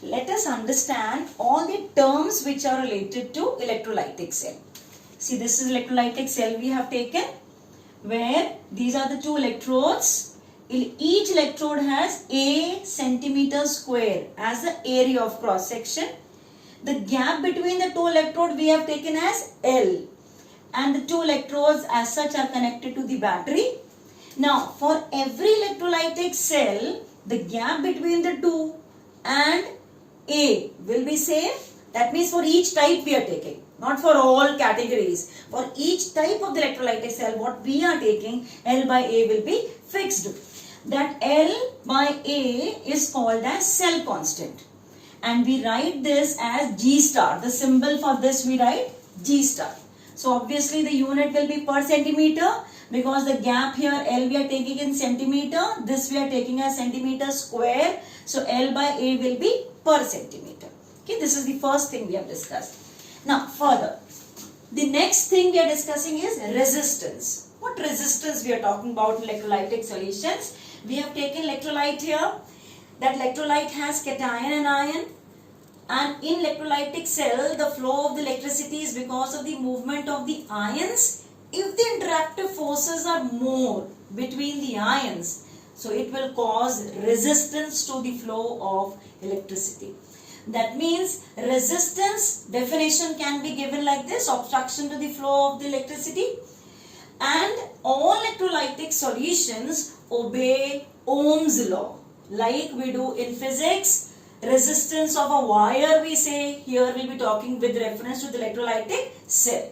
let us understand all the terms which are related to electrolytic cell. See, this is electrolytic cell we have taken, where these are the two electrodes. Each electrode has a centimeter square as the area of cross section. The gap between the two electrodes we have taken as L, and the two electrodes as such are connected to the battery. Now, for every electrolytic cell, the gap between the two and A will be same. That means for each type we are taking, not for all categories. For each type of the electrolytic cell, what we are taking, L by A will be fixed. That L by A is called as cell constant. And we write this as G star. The symbol for this we write G star. So obviously the unit will be per centimeter, because the gap here L we are taking in centimeter, this we are taking as centimeter square. So L by A will be per centimeter. Okay, this is the first thing we have discussed. Now further, the next thing we are discussing is resistance. What resistance we are talking about in electrolytic solutions? We have taken electrolyte here. That electrolyte has cation and ion. And in electrolytic cell, the flow of the electricity is because of the movement of the ions. If the interactive forces are more between the ions, so it will cause resistance to the flow of electricity. That means resistance definition can be given like this: obstruction to the flow of the electricity. And all electrolytic solutions obey Ohm's law, like we do in physics. Resistance of a wire, we say, here we'll be talking with reference to the electrolytic cell.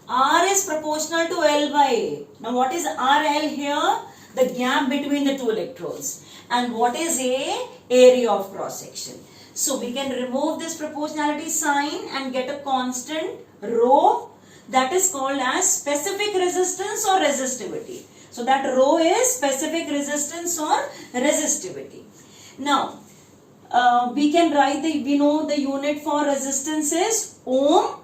R is proportional to L by A. Now what is RL here? The gap between the two electrodes. And what is A? Area of cross section. So we can remove this proportionality sign and get a constant rho, that is called as specific resistance or resistivity. So that rho is specific resistance or resistivity. Now we can write we know the unit for resistance is ohm.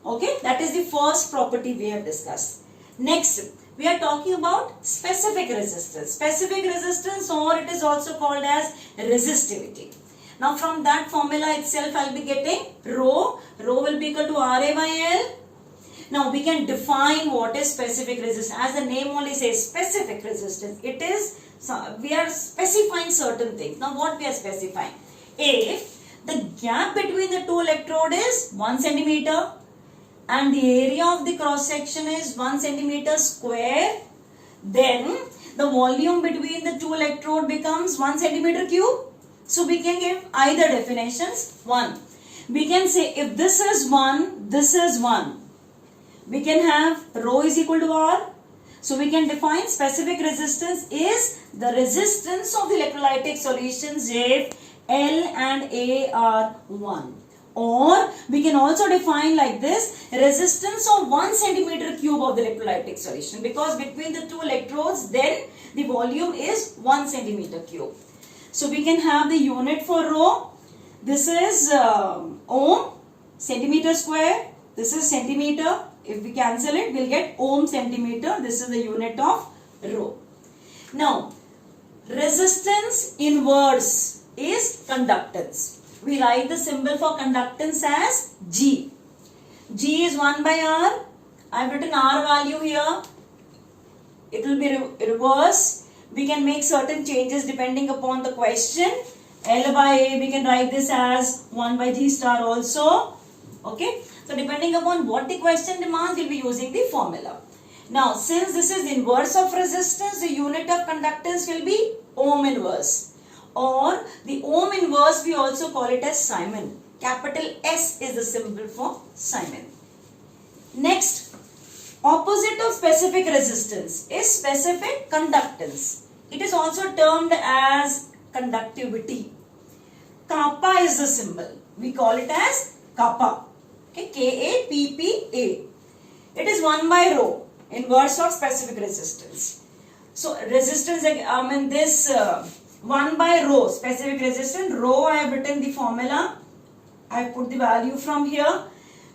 Okay, that is the first property we have discussed. Next, we are talking about specific resistance. Specific resistance, or it is also called as resistivity. Now from that formula itself I will be getting rho. Rho will be equal to RA by L. Now we can define what is specific resistance. As the name only says, specific resistance. It is, we are specifying certain things. Now what we are specifying? If the gap between the two electrode is 1 centimeter and the area of the cross section is 1 centimeter square, then the volume between the two electrode becomes 1 centimeter cube. So we can give either definitions. One, we can say if this is 1, this is 1. We can have rho is equal to R. So we can define specific resistance is the resistance of the electrolytic solutions if L and A are 1. Or we can also define like this: resistance of 1 centimeter cube of the electrolytic solution, because between the two electrodes then the volume is 1 centimeter cube. So we can have the unit for rho. This is ohm, centimeter square. This is centimeter. If we cancel it, we'll get ohm centimeter. This is the unit of rho. Now, resistance inverse is conductance. We write the symbol for conductance as G. G is 1 by R. I have written R value here. It will be reverse. We can make certain changes depending upon the question. L by A, we can write this as 1 by G star also. Okay. So depending upon what the question demands, we'll be using the formula. Now, since this is inverse of resistance, the unit of conductance will be ohm inverse. Or the ohm inverse, we also call it as Simon. Capital S is the symbol for Simon. Next, opposite of specific resistance is specific conductance. It is also termed as conductivity. Kappa is the symbol. We call it as kappa. Okay, K-A-P-P-A. It is 1 by rho, inverse of specific resistance. So resistance, this 1 by rho, specific resistance. Rho, I have written the formula. I have put the value from here.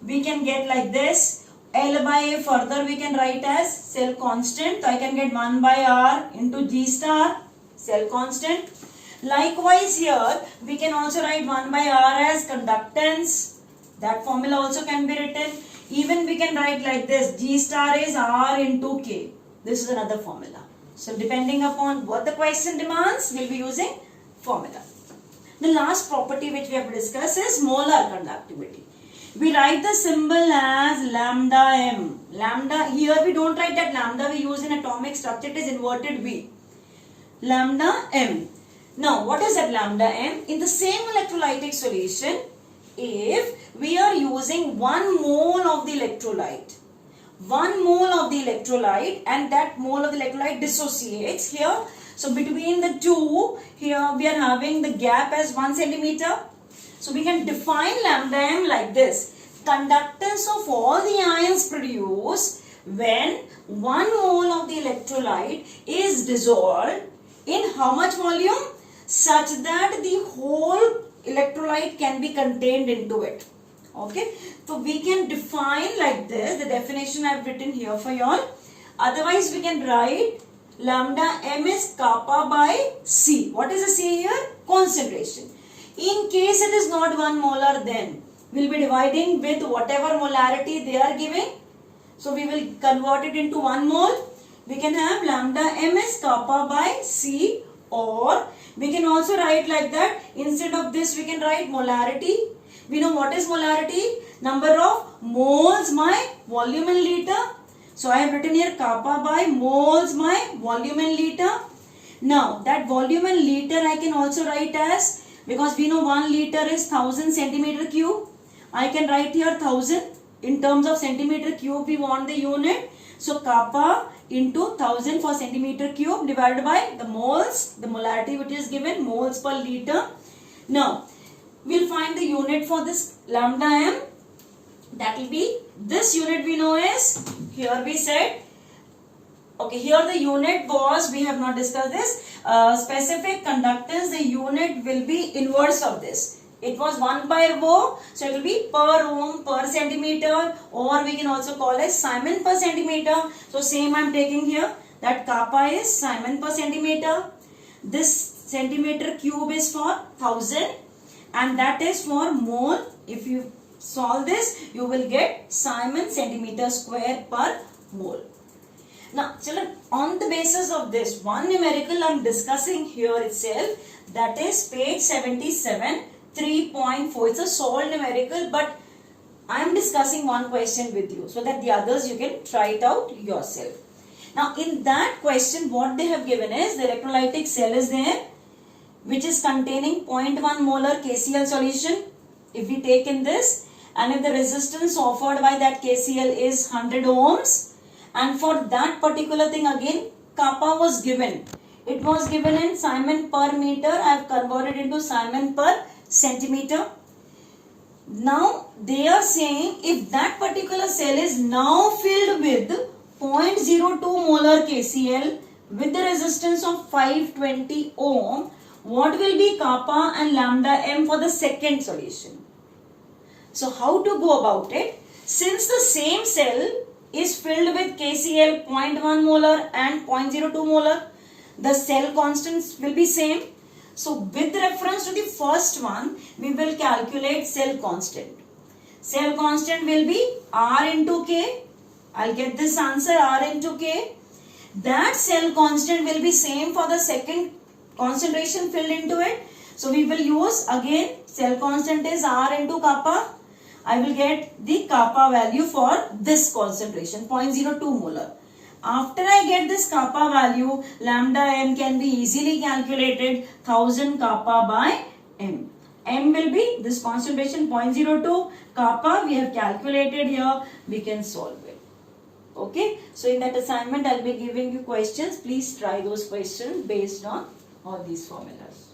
We can get like this. L by A further we can write as cell constant. So I can get 1 by R into G star, cell constant. Likewise here, we can also write 1 by R as conductance. That formula also can be written. Even we can write like this, G star is R into K. This is another formula. So depending upon what the question demands, we'll be using formula. The last property which we have to discuss is molar conductivity. We write the symbol as lambda m. Lambda, here we don't write that lambda we use in atomic structure, it is inverted V. Lambda m. Now, what is that lambda m? In the same electrolytic solution, if we are using 1 mole of the electrolyte, 1 mole of the electrolyte, and that mole of the electrolyte dissociates here. So, between the two, here we are having the gap as 1 centimeter. So, we can define lambda m like this. Conductance of all the ions produced when 1 mole of the electrolyte is dissolved in how much volume? Such that the whole electrolyte can be contained into it. Okay. So we can define like this. The definition I have written here for you all. Otherwise we can write lambda m is kappa by C. What is the C here? Concentration. In case it is not 1 molar, then we will be dividing with whatever molarity they are giving. So we will convert it into 1 mole. We can have lambda m is kappa by C, or we can also write like that. Instead of this, we can write molarity. We know what is molarity? Number of moles my volume in liter. So I have written here kappa by moles my volume in liter. Now that volume in liter I can also write as, because we know 1 liter is 1000 centimeter cube. I can write here 1000. In terms of centimeter cube we want the unit. So kappa into 1000 for centimeter cube divided by the moles, the molarity which is given, moles per liter. Now, we'll find the unit for this lambda m. That will be, this unit we know is, here we said, okay, here the unit was, we have not discussed this, specific conductance, the unit will be inverse of this. It was 1 by rho, so it will be per ohm per centimeter, or we can also call it Simon per centimeter. So same I am taking here, that kappa is Simon per centimeter. This centimeter cube is for 1000 and that is for mole. If you solve this, you will get Simon centimeter square per mole. Now children, on the basis of this, one numerical I am discussing here itself, that is page 77. 3.4. It's a solved numerical, but I am discussing one question with you so that the others you can try it out yourself. Now in that question what they have given is the electrolytic cell is there which is containing 0.1 molar KCl solution. If we take in this, and if the resistance offered by that KCl is 100 ohms, and for that particular thing again kappa was given. It was given in Simon per meter. I have converted into Simon per centimeter. Now they are saying if that particular cell is now filled with 0.02 molar KCl with the resistance of 520 ohm, what will be kappa and lambda m for the second solution? So how to go about it? Since the same cell is filled with KCl 0.1 molar and 0.02 molar, the cell constants will be same. So with reference to the first one, we will calculate cell constant. Cell constant will be R into K. I'll get this answer R into K. That cell constant will be same for the second concentration filled into it. So we will use again cell constant is R into kappa. I will get the kappa value for this concentration 0.02 molar. After I get this kappa value, lambda m can be easily calculated 1000 kappa by m. M will be this concentration 0.02, kappa we have calculated here, we can solve it. Okay, so in that assignment I will be giving you questions. Please try those questions based on all these formulas.